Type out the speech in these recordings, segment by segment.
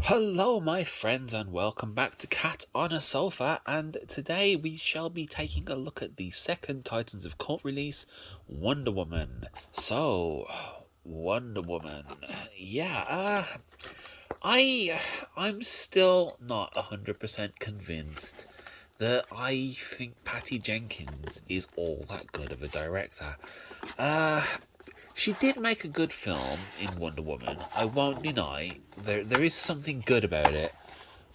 Hello, my friends, and welcome back to Cat on a Sofa. And today we shall be taking a look at the second Titans of Cult release, Wonder Woman. So, Wonder Woman, yeah. I'm still not 100% convinced that I think Patty Jenkins is all that good of a director. Uh, she did make a good film in Wonder Woman. I won't deny there is something good about it,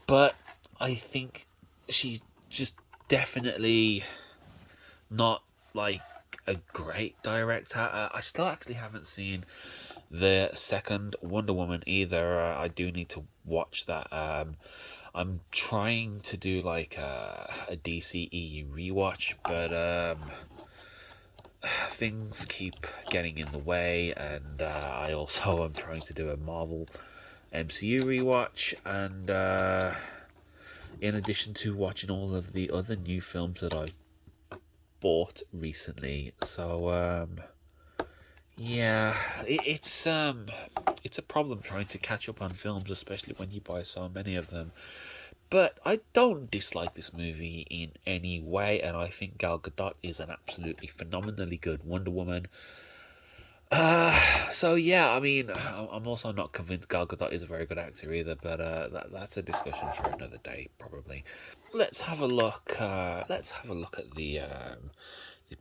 but I think she's just definitely not like a great director. I still actually haven't seen the second Wonder Woman either. I do need to watch that. I'm trying to do like a DCEU rewatch, but things keep getting in the way, and I also am trying to do a Marvel MCU rewatch, and in addition to watching all of the other new films that I've bought recently. So yeah, it's a problem trying to catch up on films, especially when you buy so many of them. But I don't dislike this movie in any way, and I think Gal Gadot is an absolutely phenomenally good Wonder Woman. So yeah, I mean, I'm also not convinced Gal Gadot is a very good actor either, but that's a discussion for another day, probably. Let's have a look. Let's have a look at the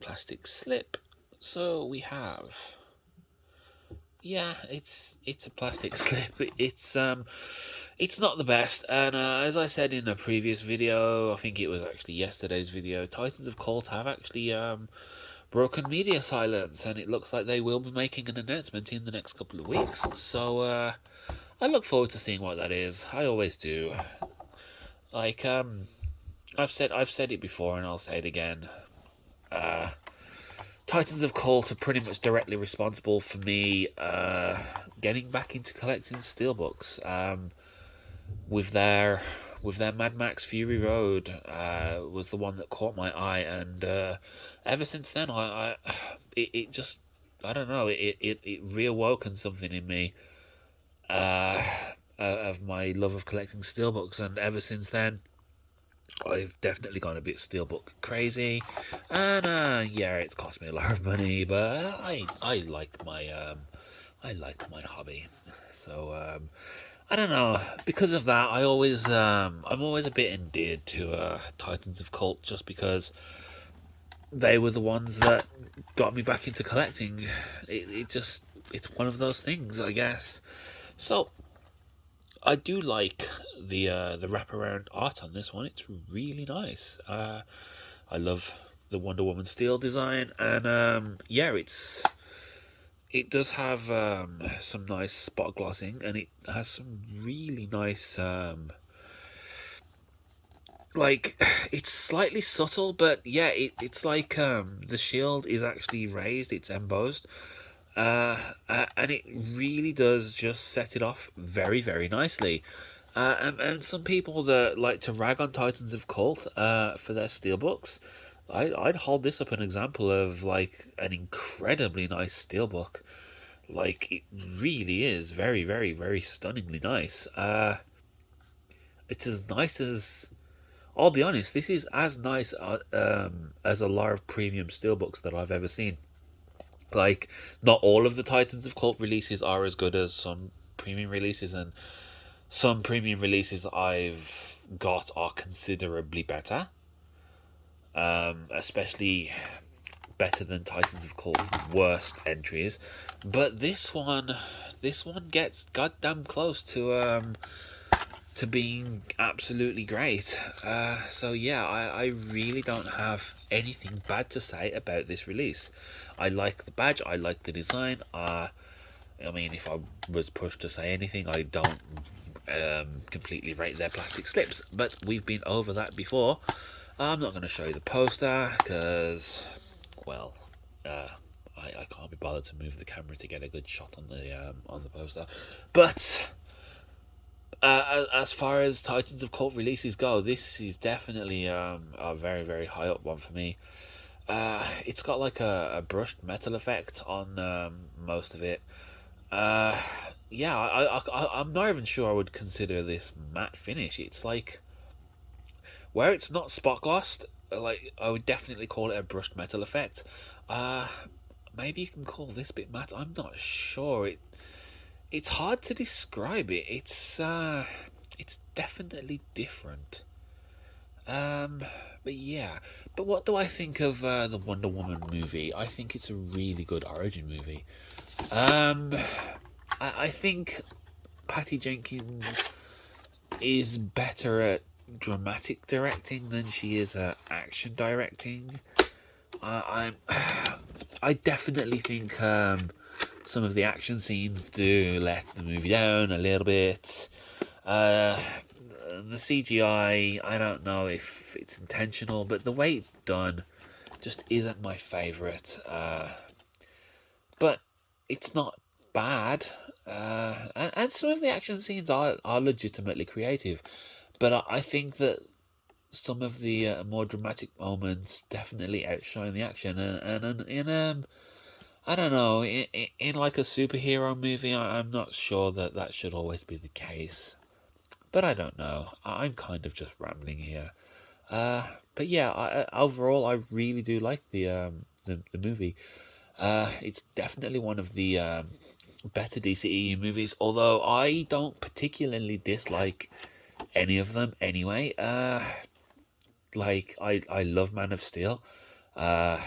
plastic slip. So we have, yeah, it's a plastic slip. It's not the best, and as I said in a previous video, I think it was actually yesterday's video, Titans of Cult have actually broken media silence, and it looks like they will be making an announcement in the next couple of weeks. So I look forward to seeing what that is. I always do. Like I've said it before, and I'll say it again. Uh, Titans of Cult are pretty much directly responsible for me getting back into collecting steelbooks. With their Mad Max Fury Road was the one that caught my eye, and ever since then it just, I don't know, it reawoken something in me uh, of my love of collecting steelbooks, and ever since then I've definitely gone a bit steelbook crazy, and yeah, it's cost me a lot of money, but I like my hobby. So I don't know. Because of that, I'm always a bit endeared to Titans of Cult, just because they were the ones that got me back into collecting. It's one of those things, I guess. So I do like the wraparound art on this one. It's really nice. I love the Wonder Woman steel design, and yeah, it does have some nice spot glossing, and it has some really nice like, it's slightly subtle, but yeah, it's like the shield is actually raised, it's embossed, and it really does just set it off very, very nicely. And some people that like to rag on Titans of Cult for their steelbooks, I'd hold this up an example of like an incredibly nice steelbook. Like, it really is very, very, very stunningly nice. It's as nice as, I'll be honest, this is as nice as a lot of premium steelbooks that I've ever seen. Like, not all of the Titans of Cult releases are as good as some premium releases, and some premium releases I've got are considerably better. Especially better than Titans of Cult's worst entries. But this one gets goddamn close to being absolutely great. So yeah, I really don't have anything bad to say about this release. I like the badge, I like the design. I mean, if I was pushed to say anything, I don't completely rate their plastic slips, but we've been over that before. I'm not going to show you the poster because, well, I can't be bothered to move the camera to get a good shot on the poster. But as far as Titans of Cult releases go, this is definitely a very, very high up one for me. It's got like a brushed metal effect on most of it. yeah, I'm not even sure I would consider this matte finish. It's like where it's not spot glossed. Like I would definitely call it a brushed metal effect. Uh, Maybe you can call this bit matte. I'm not sure. It's hard to describe it. It's definitely different. Um, but yeah. But what do I think of the Wonder Woman movie? I think it's a really good origin movie. Um, I think Patty Jenkins is better at dramatic directing than she is at action directing. I definitely think some of the action scenes do let the movie down a little bit. Uh, the CGI, I don't know if it's intentional, but the way it's done just isn't my favourite. But it's not bad. And some of the action scenes are legitimately creative. But I think that some of the more dramatic moments definitely outshine the action. And in I don't know, in like a superhero movie, I'm not sure that that should always be the case. But I don't know. I'm kind of just rambling here. But yeah, overall, I really do like the movie. It's definitely one of the better DCEU movies, although I don't particularly dislike any of them anyway. Like I love Man of Steel. Uh,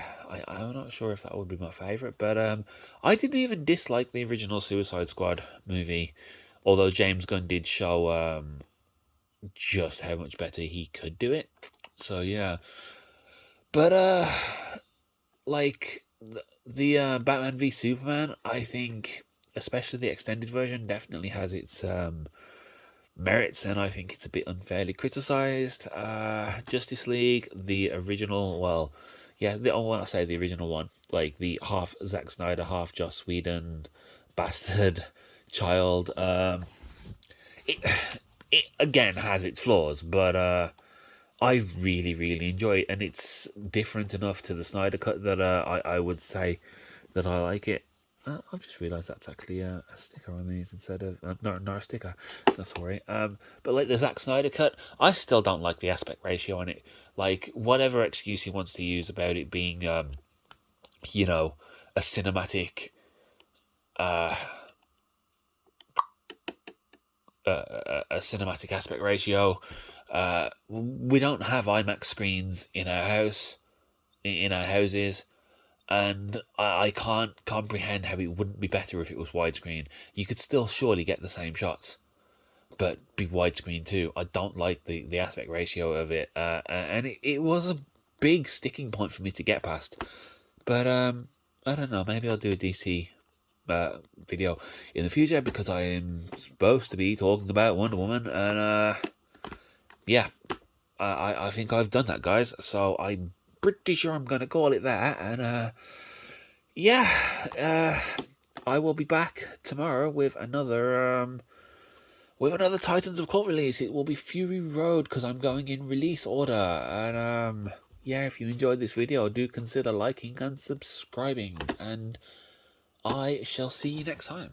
I'm not sure if that would be my favorite, but I didn't even dislike the original Suicide Squad movie, although James Gunn did show just how much better he could do it. So yeah, but like the Batman v Superman, I think, especially the extended version, definitely has its merits, and I think it's a bit unfairly criticized. Justice League, the original, well, yeah, when I say the original one, like the half Zack Snyder, half Joss Whedon bastard child. It it again has its flaws, but I really really enjoy it, and it's different enough to the Snyder cut that I would say that I like it. I've just realised that's actually a sticker on these instead of not a sticker. That's worry. But like the Zack Snyder cut, I still don't like the aspect ratio on it. Like whatever excuse he wants to use about it being, you know, a cinematic, uh, a cinematic aspect ratio. We don't have IMAX screens in our house, in our houses. And I can't comprehend how it wouldn't be better if it was widescreen. You could still surely get the same shots, but be widescreen too. I don't like the aspect ratio of it, and it was a big sticking point for me to get past. But I don't know. Maybe I'll do a DC video in the future because I am supposed to be talking about Wonder Woman, and yeah, I think I've done that, guys. So I'm pretty sure I'm going to call it that, and yeah, I will be back tomorrow with another Titans of Court release. It will be Fury Road because I'm going in release order. And yeah, if you enjoyed this video, do consider liking and subscribing. And I shall see you next time.